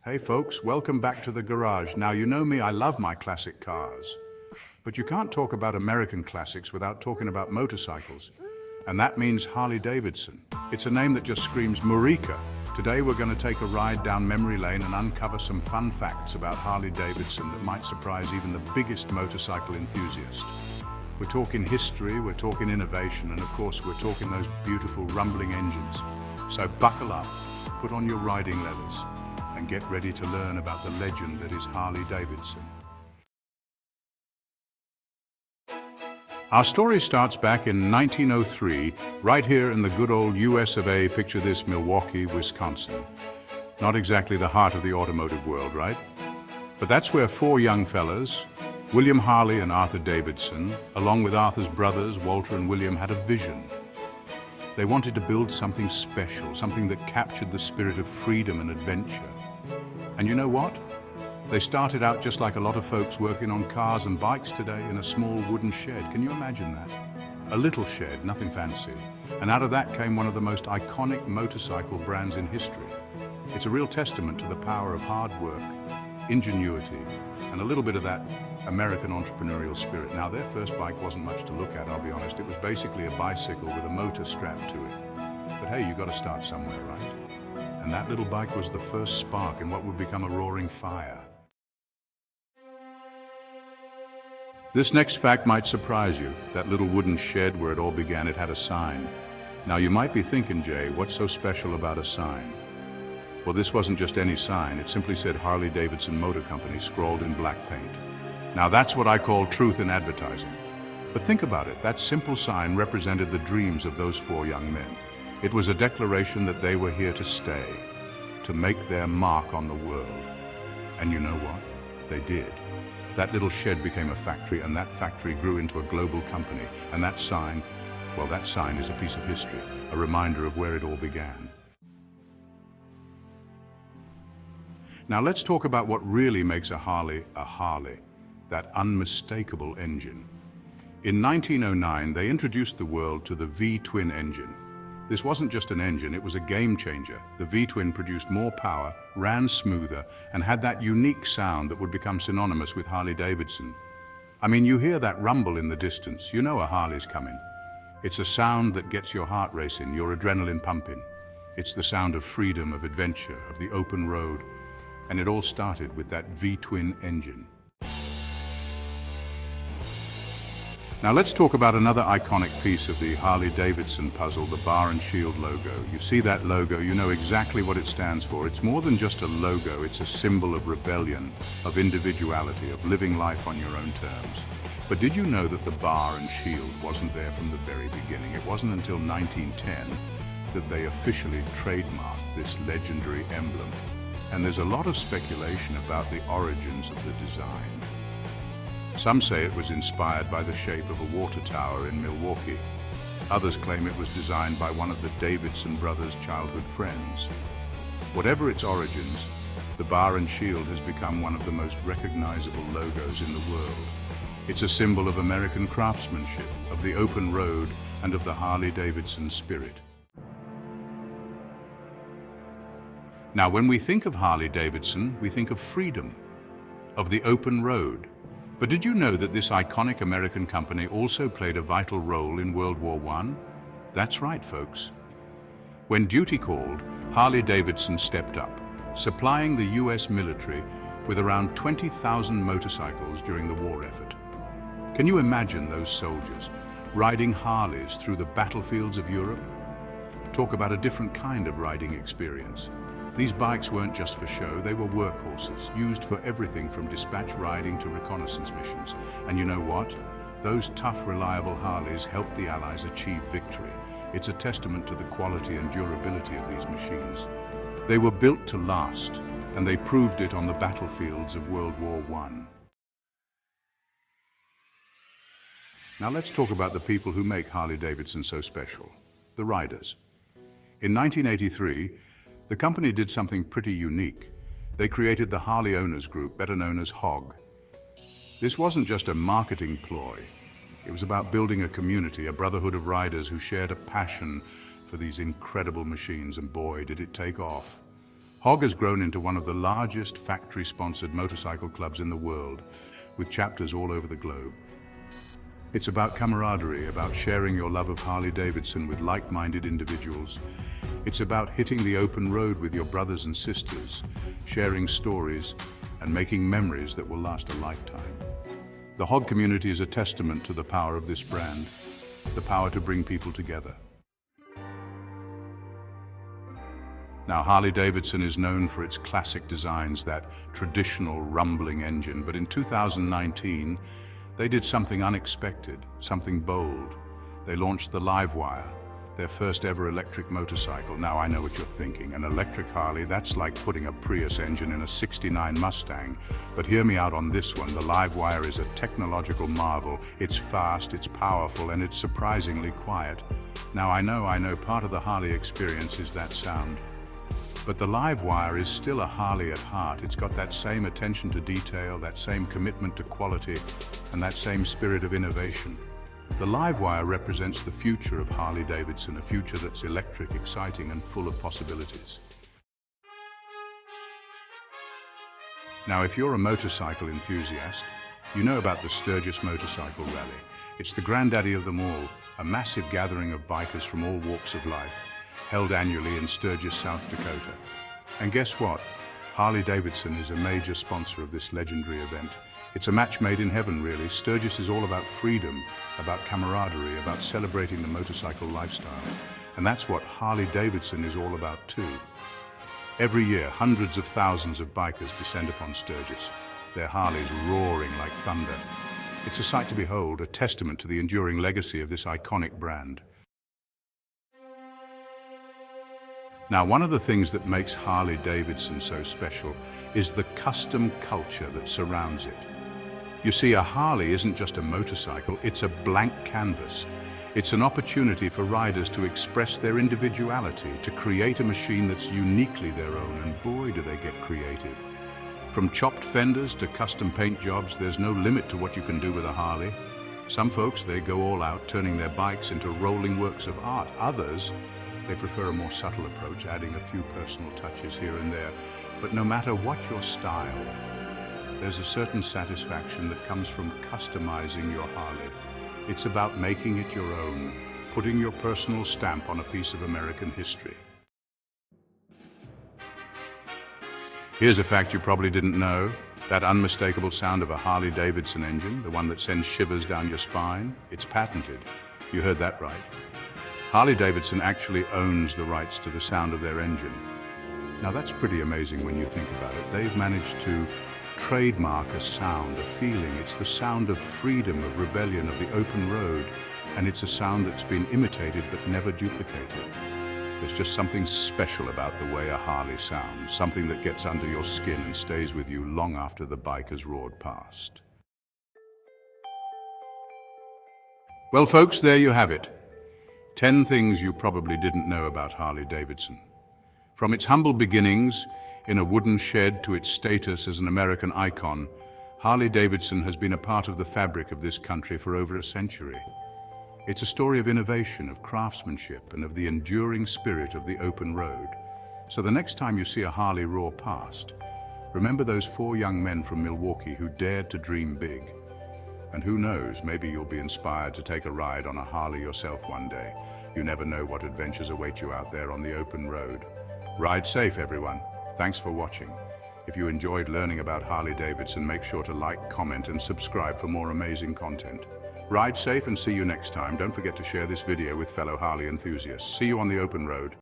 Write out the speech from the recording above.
Hey folks, welcome back to the garage. Now you know me, I love my classic cars. But you can't talk about American classics without talking about motorcycles. And that means Harley-Davidson. It's a name that just screams Eureka. Today we're going to take a ride down memory lane and uncover some fun facts about Harley-Davidson that might surprise even the biggest motorcycle enthusiast. We're talking history, we're talking innovation, and of course we're talking those beautiful rumbling engines. So buckle up, put on your riding leathers, and get ready to learn about the legend that is Harley-Davidson. Our story starts back in 1903, right here in the good old US of A. Picture this, Milwaukee, Wisconsin. Not exactly the heart of the automotive world, right? But that's where four young fellas, William Harley and Arthur Davidson, along with Arthur's brothers, Walter and William, had a vision. They wanted to build something special, something that captured the spirit of freedom and adventure. And you know what? They started out just like a lot of folks working on cars and bikes today in a small wooden shed. Can you imagine that? A little shed, nothing fancy. And out of that came one of the most iconic motorcycle brands in history. It's a real testament to the power of hard work, ingenuity, and a little bit of that American entrepreneurial spirit. Now, their first bike wasn't much to look at, I'll be honest. It was basically a bicycle with a motor strapped to it. But hey, you got to start somewhere, right? And that little bike was the first spark in what would become a roaring fire. This next fact might surprise you. That little wooden shed where it all began, it had a sign. Now you might be thinking, Jay, what's so special about a sign? Well, this wasn't just any sign. It simply said Harley-Davidson Motor Company scrawled in black paint. Now that's what I call truth in advertising. But think about it, that simple sign represented the dreams of those four young men. It was a declaration that they were here to stay, to make their mark on the world. And you know what? They did. That little shed became a factory, and that factory grew into a global company. And that sign, well, that sign is a piece of history, a reminder of where it all began. Now let's talk about what really makes a Harley, that unmistakable engine. In 1909, they introduced the world to the V-twin engine. This wasn't just an engine, it was a game changer. The V-twin produced more power, ran smoother, and had that unique sound that would become synonymous with Harley-Davidson. I mean, you hear that rumble in the distance, you know a Harley's coming. It's a sound that gets your heart racing, your adrenaline pumping. It's the sound of freedom, of adventure, of the open road. And it all started with that V-twin engine. Now let's talk about another iconic piece of the Harley-Davidson puzzle, the bar and shield logo. You see that logo, you know exactly what it stands for. It's more than just a logo, it's a symbol of rebellion, of individuality, of living life on your own terms. But did you know that the bar and shield wasn't there from the very beginning? It wasn't until 1910 that they officially trademarked this legendary emblem. And there's a lot of speculation about the origins of the design. Some say it was inspired by the shape of a water tower in Milwaukee. Others claim it was designed by one of the Davidson brothers' childhood friends. Whatever its origins, the bar and shield has become one of the most recognizable logos in the world. It's a symbol of American craftsmanship, of the open road, and of the Harley-Davidson spirit. Now, when we think of Harley-Davidson, we think of freedom, of the open road. But did you know that this iconic American company also played a vital role in World War I? That's right, folks. When duty called, Harley-Davidson stepped up, supplying the US military with around 20,000 motorcycles during the war effort. Can you imagine those soldiers riding Harleys through the battlefields of Europe? Talk about a different kind of riding experience. These bikes weren't just for show, they were workhorses, used for everything from dispatch riding to reconnaissance missions. And you know what? Those tough, reliable Harleys helped the Allies achieve victory. It's a testament to the quality and durability of these machines. They were built to last, and they proved it on the battlefields of World War I. Now let's talk about the people who make Harley-Davidson so special, the riders. In 1983, the company did something pretty unique. They created the Harley Owners Group, better known as HOG. This wasn't just a marketing ploy. It was about building a community, a brotherhood of riders who shared a passion for these incredible machines, and boy, did it take off. HOG has grown into one of the largest factory-sponsored motorcycle clubs in the world, with chapters all over the globe. It's about camaraderie, about sharing your love of Harley-Davidson with like-minded individuals. It's about hitting the open road with your brothers and sisters, sharing stories, and making memories that will last a lifetime. The HOG community is a testament to the power of this brand, the power to bring people together. Now, Harley-Davidson is known for its classic designs, that traditional rumbling engine, but in 2019, they did something unexpected, something bold. They launched the LiveWire, their first ever electric motorcycle. Now I know what you're thinking, an electric Harley, that's like putting a Prius engine in a '69 Mustang. But hear me out on this one, the LiveWire is a technological marvel. It's fast, it's powerful, and it's surprisingly quiet. Now I know part of the Harley experience is that sound. But the LiveWire is still a Harley at heart. It's got that same attention to detail, that same commitment to quality, and that same spirit of innovation. The LiveWire represents the future of Harley-Davidson, a future that's electric, exciting, and full of possibilities. Now, if you're a motorcycle enthusiast, you know about the Sturgis Motorcycle Rally. It's the granddaddy of them all, a massive gathering of bikers from all walks of life, held annually in Sturgis, South Dakota. And guess what? Harley-Davidson is a major sponsor of this legendary event. It's a match made in heaven, really. Sturgis is all about freedom, about camaraderie, about celebrating the motorcycle lifestyle. And that's what Harley-Davidson is all about too. Every year, hundreds of thousands of bikers descend upon Sturgis, their Harleys roaring like thunder. It's a sight to behold, a testament to the enduring legacy of this iconic brand. Now, one of the things that makes Harley-Davidson so special is the custom culture that surrounds it. You see, a Harley isn't just a motorcycle, it's a blank canvas. It's an opportunity for riders to express their individuality, to create a machine that's uniquely their own, and boy, do they get creative. From chopped fenders to custom paint jobs, there's no limit to what you can do with a Harley. Some folks, they go all out, turning their bikes into rolling works of art. Others, they prefer a more subtle approach, adding a few personal touches here and there. But no matter what your style, there's a certain satisfaction that comes from customizing your Harley. It's about making it your own, putting your personal stamp on a piece of American history. Here's a fact you probably didn't know. That unmistakable sound of a Harley-Davidson engine, the one that sends shivers down your spine, it's patented. You heard that right. Harley-Davidson actually owns the rights to the sound of their engine. Now that's pretty amazing when you think about it. They've managed to trademark a sound, a feeling. It's the sound of freedom, of rebellion, of the open road, and it's a sound that's been imitated but never duplicated. There's just something special about the way a Harley sounds, something that gets under your skin and stays with you long after the bike has roared past. Well, folks, there you have it. 10 things you probably didn't know about Harley-Davidson. From its humble beginnings in a wooden shed to its status as an American icon, Harley-Davidson has been a part of the fabric of this country for over a century. It's a story of innovation, of craftsmanship, and of the enduring spirit of the open road. So the next time you see a Harley roar past, remember those 4 young men from Milwaukee who dared to dream big. And who knows, maybe you'll be inspired to take a ride on a Harley yourself one day. You never know what adventures await you out there on the open road. Ride safe, everyone. Thanks for watching. If you enjoyed learning about Harley-Davidson, make sure to like, comment, and subscribe for more amazing content. Ride safe and see you next time. Don't forget to share this video with fellow Harley enthusiasts. See you on the open road.